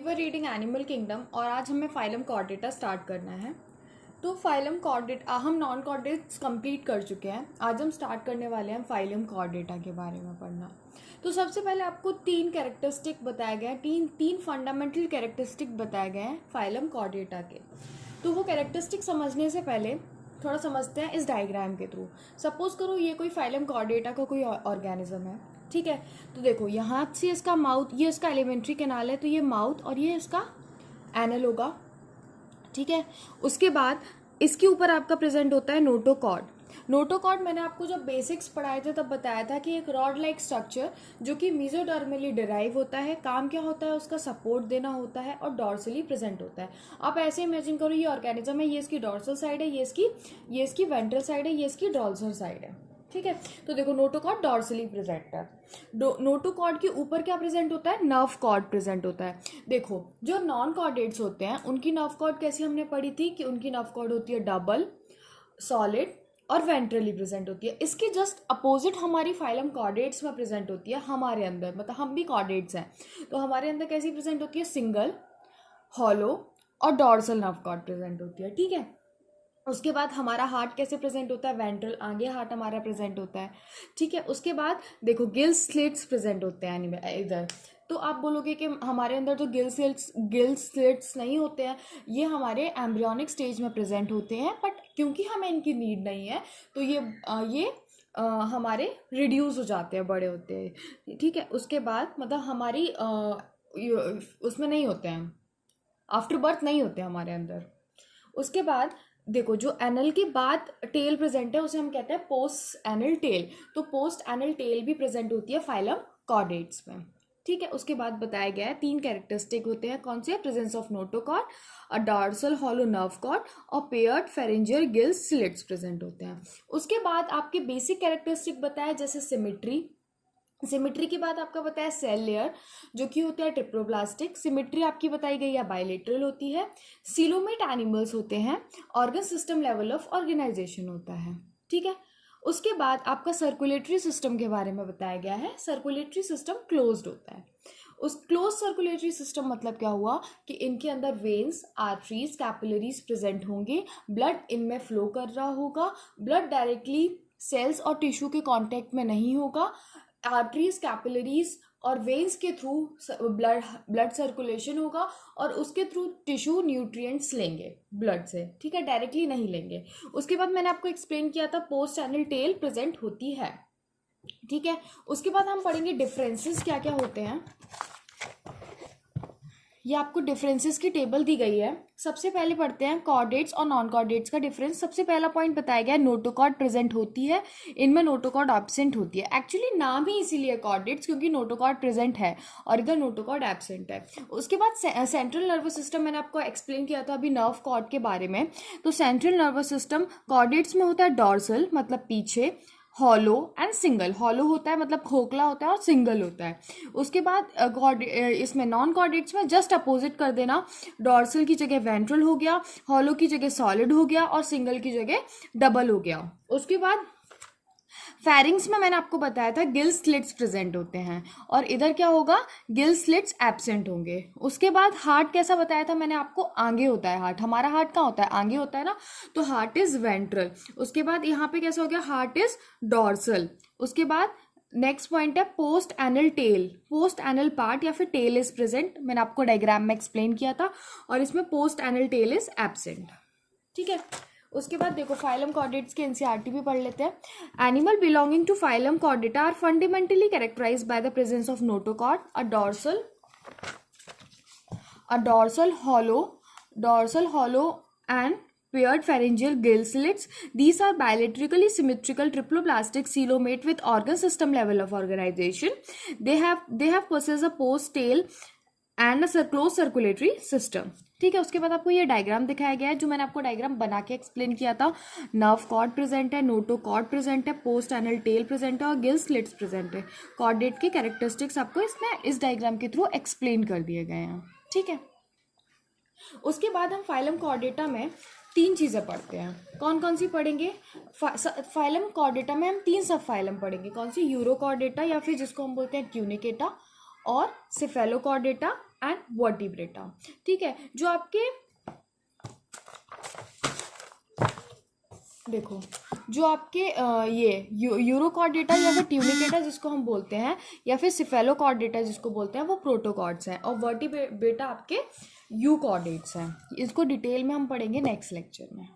Were reading animal kingdom और आज हमें फाइलम कॉर्डेटा स्टार्ट करना है। तो फाइलम कॉर्डेटा हम नॉन कॉर्डेट्स कंप्लीट कर चुके हैं। आज हम स्टार्ट करने वाले हैं फाइलम कॉर्डेटा के बारे में पढ़ना। तो सबसे पहले आपको तीन कैरेक्टरिस्टिक बताए गए हैं, तीन फंडामेंटल कैरेक्टरिस्टिक बताए गए हैं फाइलम कॉर्डेटा के। तो वो कैरेक्टरिस्टिक समझने से पहले थोड़ा समझते हैं इस डायग्राम के थ्रू। सपोज करो ये कोई फाइलम कॉर्डेटा का कोई ऑर्गेनिज्म है, ठीक है। तो देखो यहाँ से इसका माउथ, ये इसका एलिमेंट्री कैनाल है, तो ये माउथ और ये इसका एनल होगा, ठीक है। उसके बाद इसके ऊपर आपका प्रेजेंट होता है नोटोकॉर्ड। नोटोकॉर्ड मैंने आपको जब बेसिक्स पढ़ाए थे तब बताया था कि एक रॉड लाइक स्ट्रक्चर जो कि मेसोडर्मली डिराइव होता है। काम क्या होता है, उसका सपोर्ट देना होता है और डॉर्सली प्रेजेंट होता है। आप ऐसे इमेजिन करो ये ऑर्गेनिज्म है, ये इसकी डॉर्सल साइड है, ये इसकी वेंट्रल साइड है, ये इसकी डॉर्सल साइड है, ठीक है। तो देखो नोटोकॉर्ड डॉर्सली प्रेजेंट है। नोटोकॉर्ड के ऊपर क्या प्रेजेंट होता है, नर्व कॉर्ड प्रेजेंट होता है। देखो जो नॉन कॉर्डेट्स होते हैं उनकी नर्व कॉर्ड कैसी हमने पढ़ी थी कि उनकी नर्व कॉर्ड होती है डबल, सॉलिड और वेंट्रली प्रेजेंट होती है। इसके जस्ट अपोजिट हमारी फाइलम कॉर्डेट्स में प्रेजेंट होती है हमारे अंदर, मतलब हम भी कॉर्डेट्स हैं तो हमारे अंदर कैसी प्रेजेंट होती है, सिंगल, हॉलो और डॉर्सल नर्व कॉर्ड प्रेजेंट होती है, ठीक है। उसके बाद हमारा हार्ट कैसे प्रेजेंट होता है, वेंट्रल, आगे हार्ट हमारा प्रेजेंट होता है, ठीक है। उसके बाद देखो गिल स्लिट्स प्रेजेंट होते हैं इधर। तो आप बोलोगे कि हमारे अंदर जो गिल स्लिट्स नहीं होते हैं, ये हमारे एम्ब्रियोनिक स्टेज में प्रेजेंट होते हैं, बट क्योंकि हमें इनकी नीड नहीं है तो ये हमारे रिड्यूस हो जाते हैं, बड़े होते हैं, ठीक है। उसके बाद मतलब हमारी उसमें नहीं होते हैं, आफ्टर बर्थ नहीं होते हमारे अंदर। उसके बाद देखो जो एनल के बाद टेल प्रेजेंट है उसे हम कहते हैं पोस्ट एनल टेल। तो पोस्ट एनल टेल भी प्रेजेंट होती है फाइलम कॉर्डेट्स में, ठीक है। उसके बाद बताया गया है तीन कैरेक्टरिस्टिक होते हैं, कौन से, presence of notochord, a dorsal hollow nerve cord और paired pharyngeal gill slits present होते हैं। उसके बाद आपके बेसिक कैरेक्टरिस्टिक बताया, जैसे सिमेट्री के बाद आपका बताया सेल लेयर जो कि होता है ट्रिप्लोब्लास्टिक। सिमेट्री आपकी बताई गई है बायलेटरल होती है। सीलोमेट एनिमल्स होते हैं, organ system level of organisation होता है, ठीक है। उसके बाद आपका सर्कुलेटरी सिस्टम के बारे में बताया गया है। सर्कुलेटरी सिस्टम क्लोज्ड होता है। उस क्लोज सर्कुलेटरी सिस्टम मतलब क्या हुआ कि इनके अंदर वेन्स, आर्टरीज, कैपिलरीज प्रेजेंट होंगे, ब्लड इनमें फ्लो कर रहा होगा, ब्लड डायरेक्टली सेल्स और टिश्यू के कॉन्टेक्ट में नहीं होगा। आर्टरीज, कैपिलरीज और वेन्स के थ्रू ब्लड सर्कुलेशन होगा और उसके थ्रू टिश्यू न्यूट्रिएंट्स लेंगे ब्लड से, ठीक है, डायरेक्टली नहीं लेंगे। उसके बाद मैंने आपको एक्सप्लेन किया था पोस्ट एनल टेल प्रेजेंट होती है, ठीक है। उसके बाद हम पढ़ेंगे डिफरेंसेस क्या क्या होते हैं। ये आपको डिफरेंसेस की टेबल दी गई है। सबसे पहले पढ़ते हैं कॉर्डेट्स और नॉन कॉर्डेट्स का डिफरेंस। सबसे पहला पॉइंट बताया गया है नोटोकॉर्ड प्रेजेंट होती है, इनमें नोटोकॉर्ड एब्सेंट होती है। एक्चुअली नाम ही इसीलिए कॉर्डेट्स क्योंकि नोटोकॉर्ड प्रेजेंट है और इधर नोटोकॉर्ड एब्सेंट है। उसके बाद सेंट्रल नर्वस सिस्टम मैंने आपको एक्सप्लेन किया था अभी नर्व कॉर्ड के बारे में। तो सेंट्रल नर्वस सिस्टम कॉर्डेट्स में होता है डॉर्सल मतलब पीछे, हॉलो एंड सिंगल। हॉलो होता है मतलब खोखला होता है और सिंगल होता है। उसके बाद इसमें नॉन कॉर्डेट्स में जस्ट अपोजिट कर देना, डॉर्सल की जगह वेंट्रल हो गया, हॉलो की जगह सॉलिड हो गया और सिंगल की जगह डबल हो गया। उसके बाद फेरिंग्स में मैंने आपको बताया था गिल स्लिट्स प्रेजेंट होते हैं और इधर क्या होगा, गिल स्लिट्स एब्सेंट होंगे। उसके बाद हार्ट कैसा बताया था मैंने आपको, आगे होता है हार्ट। हमारा हार्ट कहाँ होता है, आगे होता है ना, तो हार्ट इज वेंट्रल। उसके बाद यहाँ पे कैसा हो गया, हार्ट इज डॉर्सल। उसके बाद नेक्स्ट पॉइंट है post anal tail. Post anal part या फिर टेल इज प्रेजेंट, मैंने आपको डायग्राम में एक्सप्लेन किया था, और इसमें post anal tail is absent, ठीक है। उसके बाद देखो फाइलम कॉर्डेट्स के एनसीईआरटी भी पढ़ लेते हैं। Animal belonging to phylum chordata are fundamentally characterised by the presence of notochord, a dorsal hollow and paired pharyngeal gill slits. These are bilaterally symmetrical triploblastic coelomate with organ system level of organization. They have possess a post tail and a closed circulatory system, ठीक है। उसके बाद आपको ये diagram दिखाया गया है जो मैंने आपको डायग्राम बना के एक्सप्लेन किया था। नर्व कॉर्ड प्रेजेंट है, नोटोकॉर्ड प्रेजेंट है, पोस्ट एनल टेल प्रेजेंट है और गिल स्लिट्स प्रेजेंट है। कॉर्डेट के कैरेक्टरिस्टिक्स आपको इसमें इस डायग्राम के थ्रू एक्सप्लेन कर दिए गए हैं, ठीक है। उसके बाद हम फाइलम कॉर्डेटा में तीन चीज़ें पढ़ते हैं। कौन कौन सी पढ़ेंगे, फाइलम कॉर्डेटा में हम तीन सब फाइलम पढ़ेंगे। कौन सी, यूरोकॉर्डेटा या फिर जिसको हम बोलते हैं ट्यूनिकेटा, और सिफेलोकॉर्डेटा एंड वर्टिब्रेटा। ठीक है, जो आपके देखो जो आपके ये यूरोकॉर्डेटा या फिर ट्यूनिकेटा जिसको हम बोलते हैं, या फिर सिफेलोकॉर्डेटा जिसको बोलते हैं, वो प्रोटोकॉर्ड्स हैं, और वर्टिब्रेटा आपके यूकॉर्डेट्स हैं। इसको डिटेल में हम पढ़ेंगे नेक्स्ट लेक्चर में।